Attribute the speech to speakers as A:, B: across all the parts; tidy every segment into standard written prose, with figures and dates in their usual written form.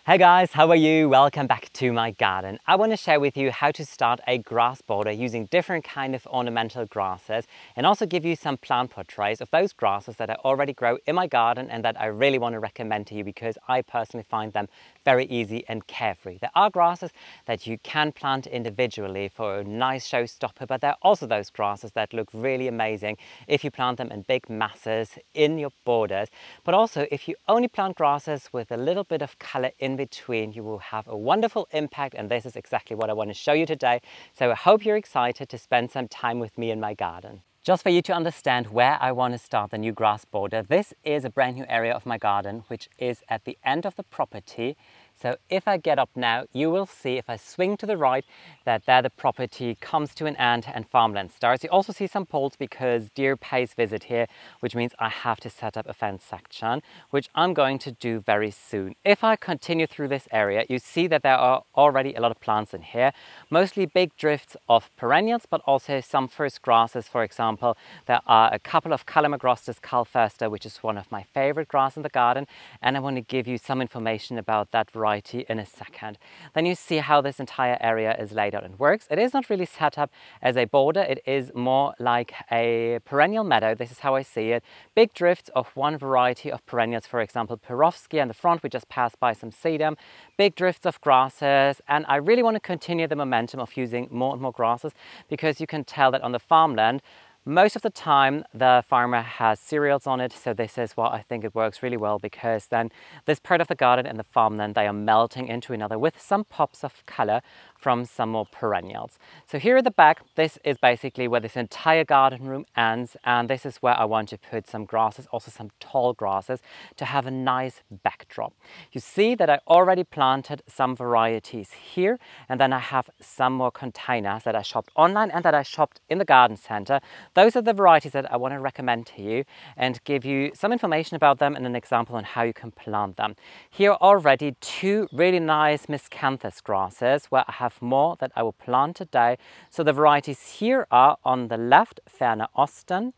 A: Hey guys, how are you? Welcome back to my garden. I want to share with you how to start a grass border using different kind of ornamental grasses and also give you some plant portraits of those grasses that I already grow in my garden and that I really want to recommend to you because I personally find them very easy and carefree. There are grasses that you can plant individually for a nice showstopper, but there are also those grasses that look really amazing if you plant them in big masses in your borders. But also if you only plant grasses with a little bit of color in between, you will have a wonderful impact, and this is exactly what I want to show you today. So I hope you're excited to spend some time with me in my garden. Just for you to understand where I want to start the new grass border, this is a brand new area of my garden, which is at the end of the property. So if I get up now, you will see if I swing to the right that there the property comes to an end and farmland starts. You also see some poles because deer pays visit here, which means I have to set up a fence section, which I'm going to do very soon. If I continue through this area, you see that there are already a lot of plants in here, mostly big drifts of perennials, but also some first grasses. For example, there are a couple of Calamus, which is one of my favorite grass in the garden, and I want to give you some information about that variety in a second. Then you see how this entire area is laid out and works. It is not really set up as a border, it is more like a perennial meadow. This is how I see it. Big drifts of one variety of perennials, for example Perovsky in the front, we just passed by some sedum, big drifts of grasses, and I really want to continue the momentum of using more and more grasses because you can tell that on the farmland most of the time the farmer has cereals on it, so this is why I think it works really well, because then this part of the garden and the farmland, they are melting into another with some pops of color from some more perennials. So here at the back, this is basically where this entire garden room ends, and this is where I want to put some grasses, also some tall grasses, to have a nice backdrop. You see that I already planted some varieties here, and then I have some more containers that I shopped online and that I shopped in the garden center. Those are the varieties that I want to recommend to you and give you some information about them and an example on how you can plant them. Here are already two really nice Miscanthus grasses where I have more that I will plant today. So the varieties here are on the left, Ferner Osten,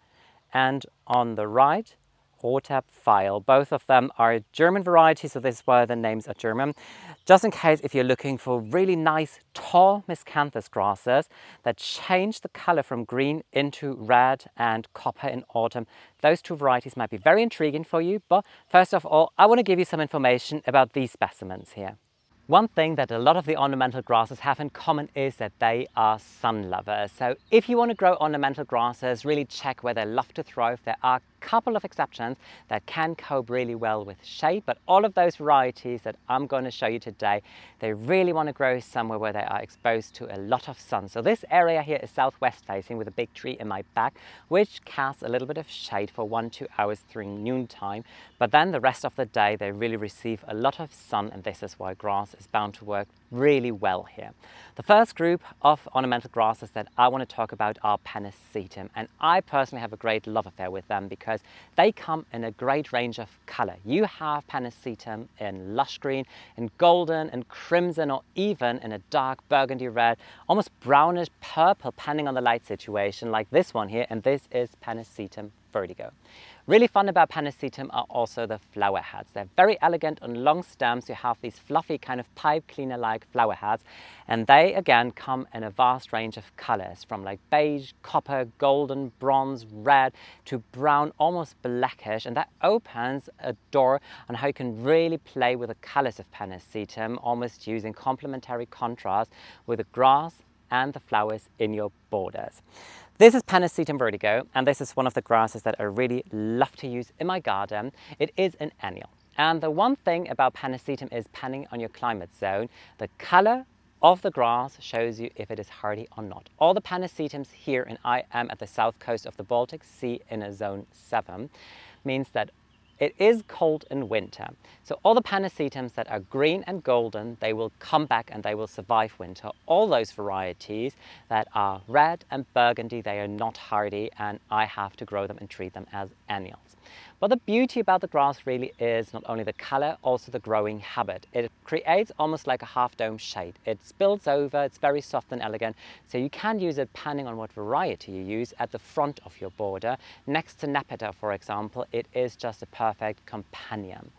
A: and on the right, Roter Pfeil. Both of them are German varieties, so this is why the names are German. Just in case if you're looking for really nice tall Miscanthus grasses that change the color from green into red and copper in autumn, those two varieties might be very intriguing for you. But first of all, I want to give you some information about these specimens here. One thing that a lot of the ornamental grasses have in common is that they are sun lovers. So if you want to grow ornamental grasses, really check where they love to thrive. There are a couple of exceptions that can cope really well with shade, but all of those varieties that I'm going to show you today, they really want to grow somewhere where they are exposed to a lot of sun. So this area here is southwest facing with a big tree in my back, which casts a little bit of shade for 1-2 hours during noontime. But then the rest of the day, they really receive a lot of sun, and this is why grass is bound to work really well here. The first group of ornamental grasses that I want to talk about are Panicum, and I personally have a great love affair with them because they come in a great range of color. You have Panicum in lush green, in golden, in crimson, or even in a dark burgundy red, almost brownish purple depending on the light situation, like this one here, and this is Panicum vertigo. Really fun about Panicum are also the flower heads. They're very elegant on long stems. You have these fluffy kind of pipe cleaner-like flower heads, and they again come in a vast range of colors from like beige, copper, golden, bronze, red to brown, almost blackish, and that opens a door on how you can really play with the colors of Panicum, almost using complementary contrast with the grass and the flowers in your borders. This is Panicum vertigo, and this is one of the grasses that I really love to use in my garden. It is an annual, and the one thing about Panicum is, depending on your climate zone, the color of the grass shows you if it is hardy or not. All the Panicums here, and I am at the south coast of the Baltic Sea in a zone 7, means that it is cold in winter. So all the Panicums that are green and golden, they will come back and they will survive winter. All those varieties that are red and burgundy, they are not hardy, and I have to grow them and treat them as annuals. But the beauty about the grass really is not only the color, also the growing habit. It creates almost like a half-dome shade. It spills over, it's very soft and elegant, so you can use it depending on what variety you use at the front of your border. Next to Nepeta, for example, it is just a perfect companion.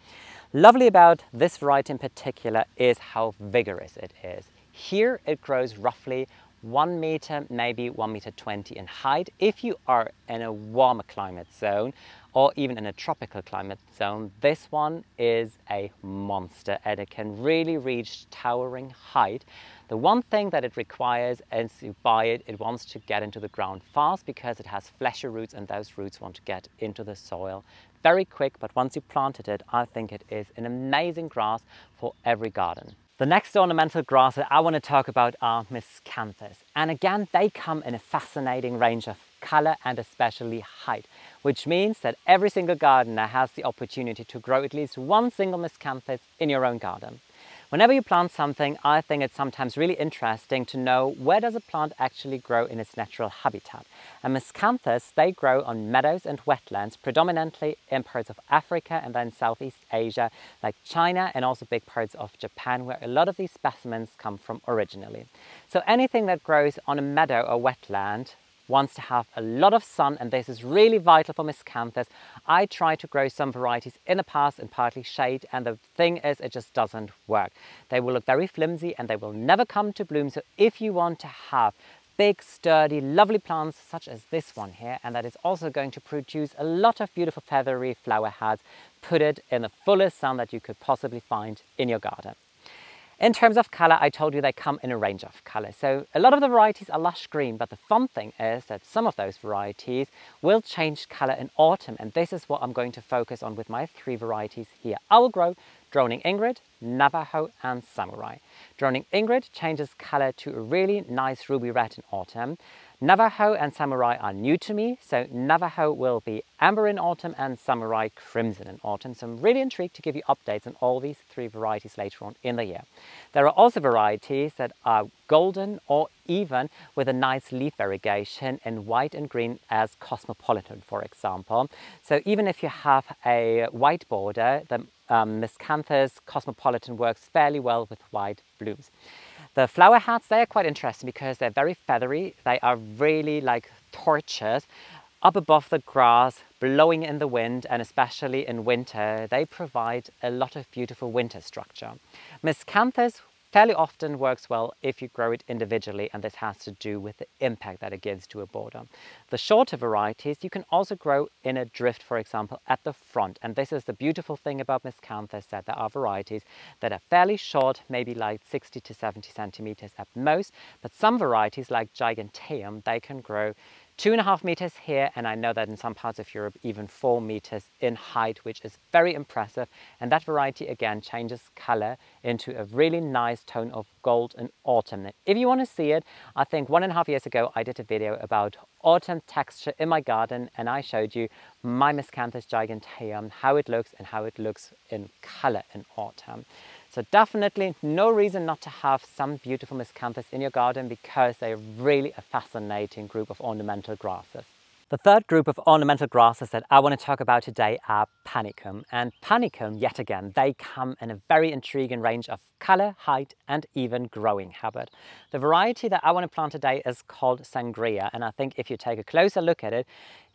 A: Lovely about this variety in particular is how vigorous it is. Here it grows roughly 1 meter, maybe 1 meter 20 in height. If you are in a warmer climate zone or even in a tropical climate zone, this one is a monster and it can really reach towering height. The one thing that it requires is you buy it, it wants to get into the ground fast because it has fleshy roots and those roots want to get into the soil very quick. But once you planted it, I think it is an amazing grass for every garden. The next ornamental grass that I want to talk about are Miscanthus. And again, they come in a fascinating range of color and especially height, which means that every single gardener has the opportunity to grow at least one single Miscanthus in your own garden. Whenever you plant something, I think it's sometimes really interesting to know where does a plant actually grow in its natural habitat. And Miscanthus, they grow on meadows and wetlands, predominantly in parts of Africa and then Southeast Asia, like China and also big parts of Japan, where a lot of these specimens come from originally. So anything that grows on a meadow or wetland wants to have a lot of sun, and this is really vital for Miscanthus. I tried to grow some varieties in the past in partly shade, and the thing is it just doesn't work. They will look very flimsy and they will never come to bloom. So if you want to have big, sturdy, lovely plants such as this one here, and that is also going to produce a lot of beautiful feathery flower heads, put it in the fullest sun that you could possibly find in your garden. In terms of color, I told you they come in a range of colors. So a lot of the varieties are lush green, but the fun thing is that some of those varieties will change color in autumn. And this is what I'm going to focus on with my 3 varieties here. I will grow Droning Ingrid, Navajo and Samurai. Droning Ingrid changes color to a really nice ruby red in autumn. Navajo and Samurai are new to me, so Navajo will be amber in autumn and Samurai crimson in autumn. So I'm really intrigued to give you updates on all these 3 varieties later on in the year. There are also varieties that are golden or even with a nice leaf variegation in white and green as Cosmopolitan, for example. So even if you have a white border, the Miscanthus Cosmopolitan works fairly well with white blooms. The flower heads, they are quite interesting because they're very feathery. They are really like torches up above the grass, blowing in the wind, and especially in winter, they provide a lot of beautiful winter structure. Miscanthus fairly often works well if you grow it individually, and this has to do with the impact that it gives to a border. The shorter varieties you can also grow in a drift, for example, at the front. And this is the beautiful thing about Miscanthus, that there are varieties that are fairly short, maybe like 60 to 70 centimeters at most, but some varieties like Giganteum, they can grow 2.5 meters here, and I know that in some parts of Europe even 4 meters in height, which is very impressive. And that variety again changes color into a really nice tone of gold in autumn. If you want to see it, I think 1.5 years ago I did a video about autumn texture in my garden, and I showed you my Miscanthus giganteum, how it looks and how it looks in color in autumn. So definitely no reason not to have some beautiful Miscanthus in your garden, because they're really a fascinating group of ornamental grasses. The third group of ornamental grasses that I want to talk about today are Panicum. And Panicum, yet again, they come in a very intriguing range of color, height and even growing habit. The variety that I want to plant today is called Sangria, and I think if you take a closer look at it,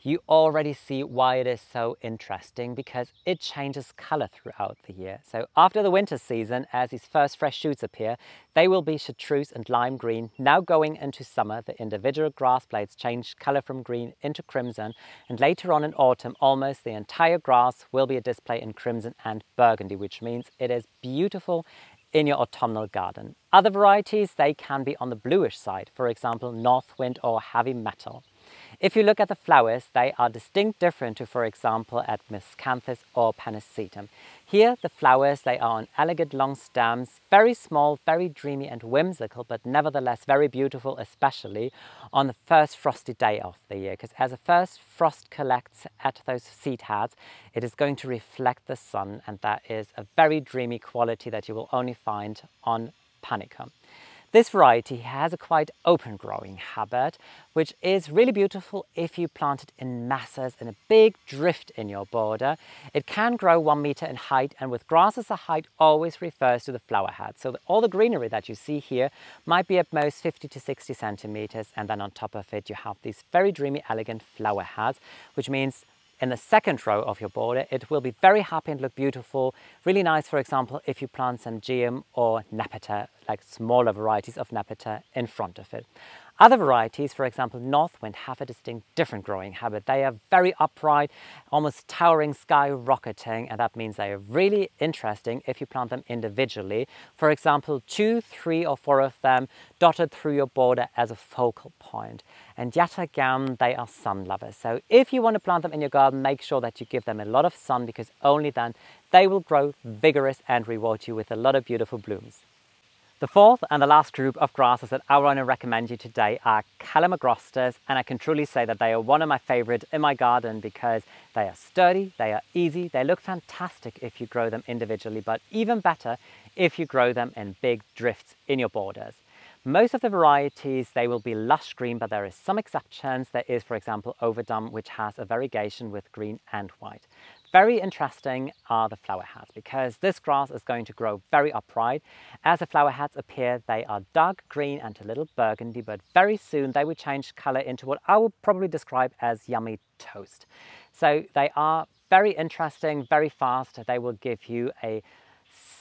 A: you already see why it is so interesting, because it changes color throughout the year. So after the winter season, as these first fresh shoots appear, they will be chartreuse and lime green. Now going into summer, the individual grass blades change color from green into crimson, and later on in autumn, almost the entire grass will be a display in crimson and burgundy, which means it is beautiful in your autumnal garden. Other varieties, they can be on the bluish side, for example, Northwind or Heavy Metal. If you look at the flowers, they are distinct different to, for example, at Miscanthus or Panicetum. Here, the flowers, they are on elegant long stems, very small, very dreamy and whimsical, but nevertheless very beautiful, especially on the first frosty day of the year, because as the first frost collects at those seed heads, it is going to reflect the sun, and that is a very dreamy quality that you will only find on Panicum. This variety has a quite open growing habit, which is really beautiful if you plant it in masses in a big drift in your border. It can grow 1 meter in height, and with grasses the height always refers to the flower head. So all the greenery that you see here might be at most 50 to 60 centimeters, and then on top of it you have these very dreamy, elegant flower heads, which means in the second row of your border, it will be very happy and look beautiful. Really nice, for example, if you plant some geum or nepeta, like smaller varieties of nepeta in front of it. Other varieties, for example, Northwind, have a distinct different growing habit. They are very upright, almost towering, skyrocketing, and that means they are really interesting if you plant them individually. For example, 2, 3 or 4 of them dotted through your border as a focal point. And yet again, they are sun lovers. So if you want to plant them in your garden, make sure that you give them a lot of sun, because only then they will grow vigorous and reward you with a lot of beautiful blooms. The fourth and the last group of grasses that I want to recommend you today are Calamus, and I can truly say that they are one of my favorite in my garden because they are sturdy, they are easy, they look fantastic if you grow them individually, but even better if you grow them in big drifts in your borders. Most of the varieties, they will be lush green, but there is some exceptions. There is, for example, Overdum, which has a variegation with green and white. Very interesting are the flower heads, because this grass is going to grow very upright. As the flower heads appear, they are dark green and a little burgundy, but very soon they will change color into what I would probably describe as yummy toast. So they are very interesting, very fast. They will give you a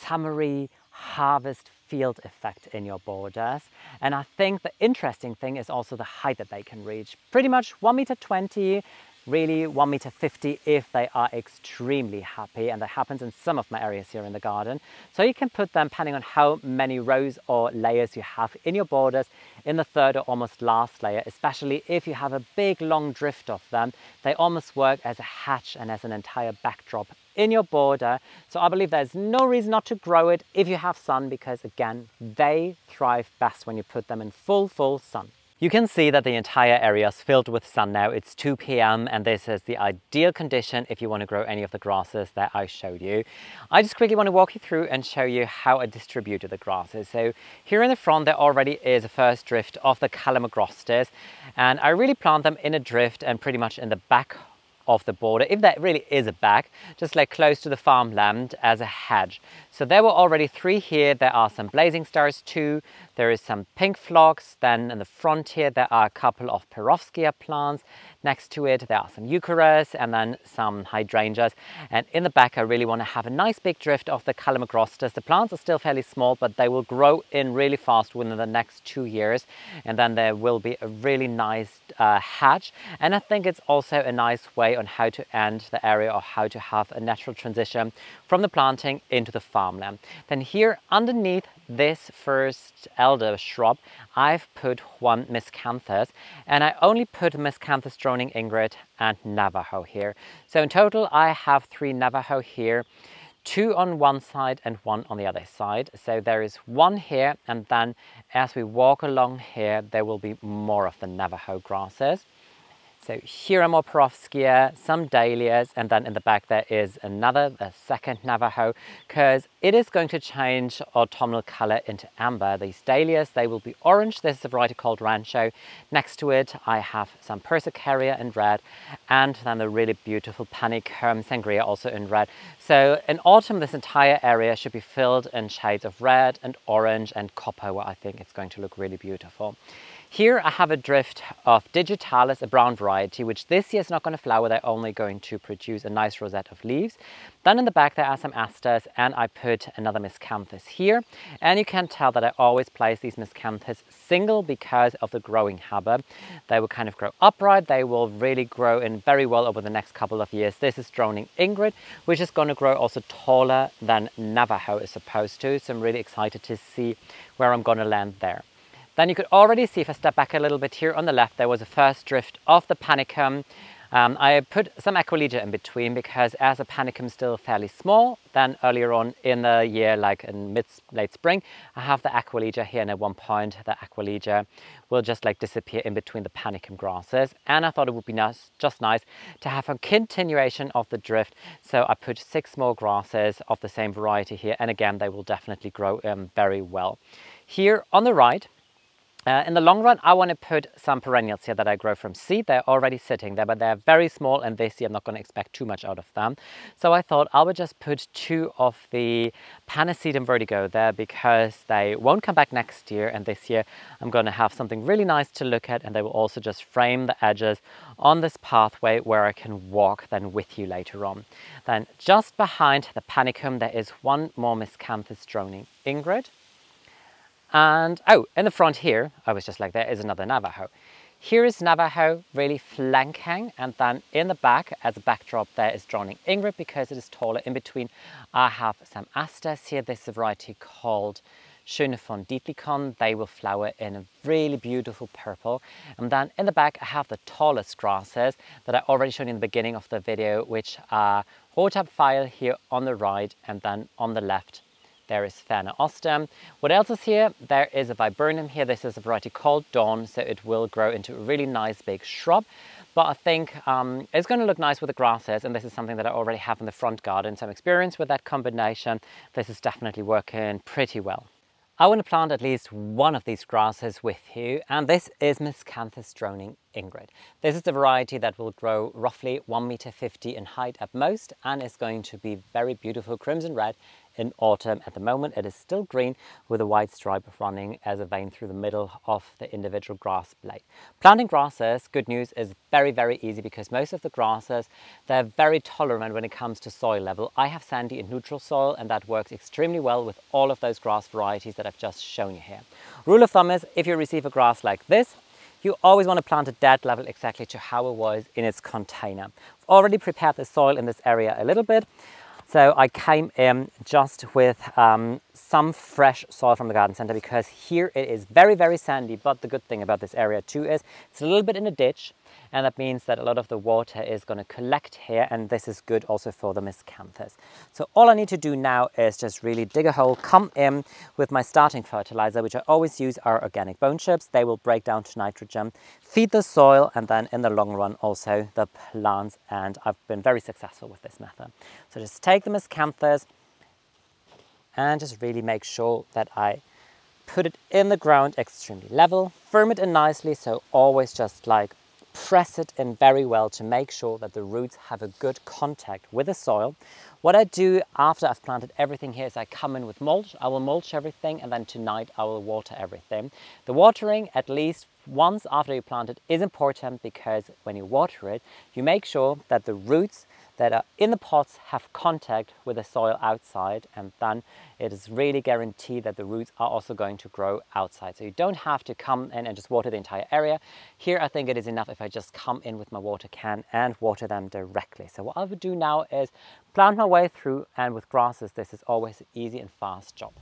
A: summery harvest field effect in your borders. And I think the interesting thing is also the height that they can reach. Pretty much 1.20 m, really 1.50 m if they are extremely happy, and that happens in some of my areas here in the garden. So you can put them, depending on how many rows or layers you have in your borders, in the third or almost last layer, especially if you have a big long drift of them. They almost work as a hatch and as an entire backdrop in your border. So I believe there's no reason not to grow it if you have sun, because again, they thrive best when you put them in full sun. You can see that the entire area is filled with sun now. It's 2 p.m. and this is the ideal condition if you want to grow any of the grasses that I showed you. I just quickly want to walk you through and show you how I distributed the grasses. So here in the front there already is a first drift of the Calamus, and I really plant them in a drift and pretty much in the back of the border, if that really is a back, just like close to the farmland as a hedge. So there were already 3 here. There are some blazing stars too. There is some pink phlox. Then in the front here there are a couple of perovskia plants. Next to it there are some eucharis and then some hydrangeas. And in the back I really want to have a nice big drift of the Calamus. The plants are still fairly small, but they will grow in really fast within the next 2 years, and then there will be a really nice hedge. And I think it's also a nice way on how to end the area, or how to have a natural transition from the planting into the farmland. Then here underneath this first elder shrub, I've put 1 Miscanthus, and I only put Miscanthus droning Ingrid and Navajo here. So in total I have 3 Navajo here, 2 on one side and 1 on the other side. So there is 1 here, and then as we walk along here there will be more of the Navajo grasses. So here are more perovskia, some dahlias, and then in the back there is a second Navajo, because it is going to change autumnal color into amber. These dahlias, they will be orange. This is a variety called Rancho. Next to it I have some Persicaria in red, and then the really beautiful Panicum sangria also in red. So in autumn this entire area should be filled in shades of red and orange and copper, where I think it's going to look really beautiful. Here I have a drift of Digitalis, a brown variety, which this year is not going to flower. They're only going to produce a nice rosette of leaves. Then in the back there are some asters, and I put another Miscanthus here. And you can tell that I always place these Miscanthus single because of the growing habit. They will kind of grow upright. They will really grow in very well over the next couple of years. This is droning Ingrid, which is going to grow also taller than Navajo is supposed to. So I'm really excited to see where I'm going to land there. Then you could already see, if I step back a little bit here on the left, there was a first drift of the Panicum. I put some Aquilegia in between because as the Panicum is still fairly small, then earlier on in the year, like in late spring, I have the Aquilegia here, and at one point the Aquilegia will just like disappear in between the Panicum grasses. And I thought it would be just nice to have a continuation of the drift. So I put 6 more grasses of the same variety here, and again they will definitely grow very well. Here on the right, In the long run, I want to put some perennials here that I grow from seed. They're already sitting there, but they're very small, and this year I'm not going to expect too much out of them. So I thought I would just put 2 of the Panicum vertigo there because they won't come back next year, and this year I'm going to have something really nice to look at, and they will also just frame the edges on this pathway where I can walk then with you later on. Then just behind the Panicum there is one more Miscanthus droning Ingrid. And oh, in the front here, I was just like, there is another Navajo. Here is Navajo really flanking, and then in the back, as a backdrop, there is droning Ingrid because it is taller. In between, I have some asters here. This is a variety called Schöne von Dietlikon. They will flower in a really beautiful purple. And then in the back, I have the tallest grasses that I already showed you in the beginning of the video, which are Rotapfeil here on the right, and then on the left, there is Ferner Ostem. What else is here? There is a viburnum here. This is a variety called Dawn, so it will grow into a really nice big shrub. But I think it's going to look nice with the grasses, and this is something that I already have in the front garden. So I'm experienced with that combination. This is definitely working pretty well. I want to plant at least one of these grasses with you, and this is Miscanthus droning Ingrid. This is the variety that will grow roughly 1.50 meters in height at most, and is going to be very beautiful crimson red in autumn. At the moment it is still green with a white stripe running as a vein through the middle of the individual grass blade. Planting grasses, good news, is very, very easy because most of the grasses, they're very tolerant when it comes to soil level. I have sandy and neutral soil, and that works extremely well with all of those grass varieties that I've just shown you here. Rule of thumb is, if you receive a grass like this, you always want to plant it dead level exactly to how it was in its container. I've already prepared the soil in this area a little bit. So I came in just with some fresh soil from the garden center because here it is very, very sandy. But the good thing about this area too is it's a little bit in a ditch, and that means that a lot of the water is going to collect here, and this is good also for the Miscanthus. So all I need to do now is just really dig a hole, come in with my starting fertilizer, which I always use are organic bone chips. They will break down to nitrogen, feed the soil, and then in the long run also the plants, and I've been very successful with this method. So just take the Miscanthus and just really make sure that I put it in the ground extremely level, firm it in nicely, so always just like press it in very well to make sure that the roots have a good contact with the soil. What I do after I've planted everything here is I come in with mulch. I will mulch everything, and then tonight I will water everything. The watering at least once after you plant it is important because when you water it, you make sure that the roots that are in the pots have contact with the soil outside, and then it is really guaranteed that the roots are also going to grow outside. So you don't have to come in and just water the entire area. Here I think it is enough if I just come in with my water can and water them directly. So what I would do now is plant my way through, and with grasses this is always an easy and fast job.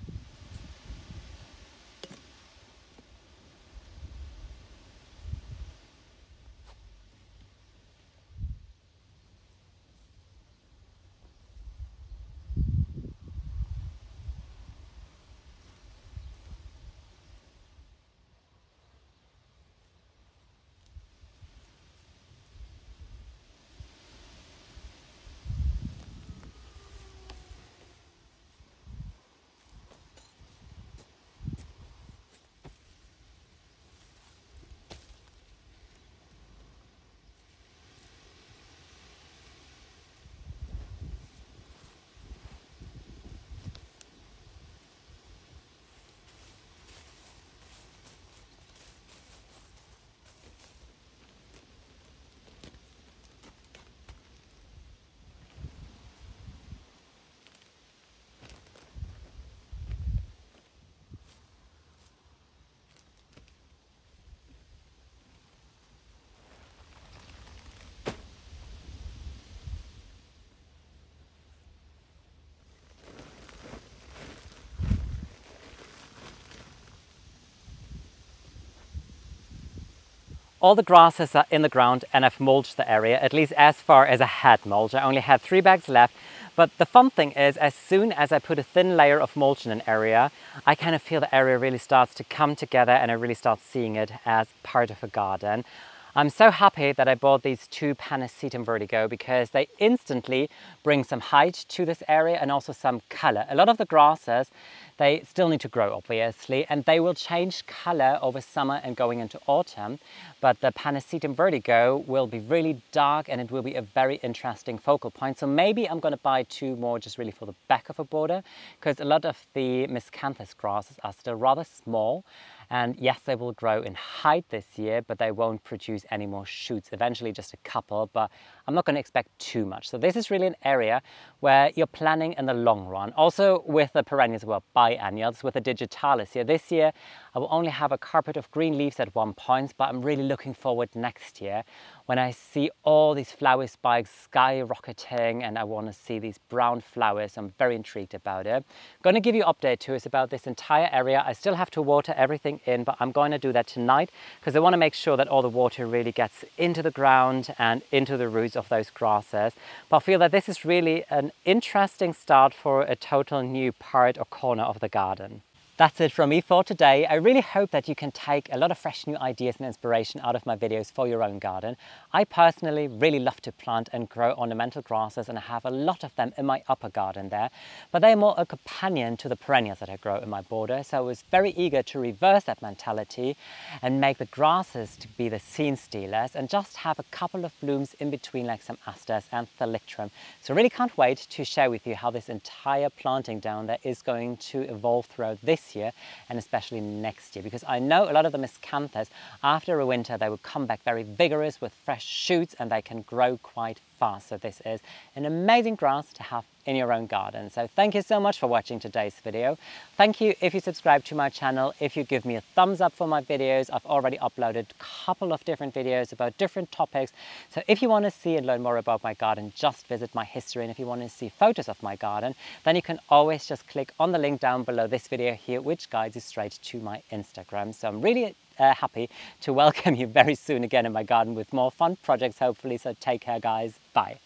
A: All the grasses are in the ground, and I've mulched the area, at least as far as I had mulch. I only had 3 bags left. But the fun thing is, as soon as I put a thin layer of mulch in an area, I kind of feel the area really starts to come together, and I really start seeing it as part of a garden. I'm so happy that I bought these 2 Panicum vertigo because they instantly bring some height to this area and also some color. A lot of the grasses, They still need to grow, obviously, and they will change color over summer and going into autumn. But the Panicum vertigo will be really dark and it will be a very interesting focal point. So maybe I'm going to buy 2 more just really for the back of a border, because a lot of the Miscanthus grasses are still rather small. And yes, they will grow in height this year, but they won't produce any more shoots. Eventually just a couple, but I'm not going to expect too much. So this is really an area where you're planning in the long run. Also with the perennials, well, biennials, with the digitalis here. This year, I will only have a carpet of green leaves at one point, but I'm really looking forward next year when I see all these flower spikes skyrocketing and I want to see these brown flowers. I'm very intrigued about it. I'm going to give you an update too about this entire area. I still have to water everything in, but I'm going to do that tonight because I want to make sure that all the water really gets into the ground and into the roots of those grasses. But I feel that this is really an interesting start for a total new part or corner of the garden. That's it from me for today. I really hope that you can take a lot of fresh new ideas and inspiration out of my videos for your own garden. I personally really love to plant and grow ornamental grasses, and I have a lot of them in my upper garden there, but they're more a companion to the perennials that I grow in my border. So I was very eager to reverse that mentality and make the grasses to be the scene stealers and just have a couple of blooms in between, like some asters and thalictrum. So I really can't wait to share with you how this entire planting down there is going to evolve throughout this year and especially next year, because I know a lot of the Miscanthus, after a winter, they will come back very vigorous with fresh shoots and they can grow quite fast. So this is an amazing grass to have in your own garden. So thank you so much for watching today's video. Thank you if you subscribe to my channel, if you give me a thumbs up for my videos. I've already uploaded a couple of different videos about different topics. So if you want to see and learn more about my garden, just visit my history. And if you want to see photos of my garden, then you can always just click on the link down below this video here, which guides you straight to my Instagram. So I'm really happy to welcome you very soon again in my garden with more fun projects, hopefully. So take care, guys. Bye.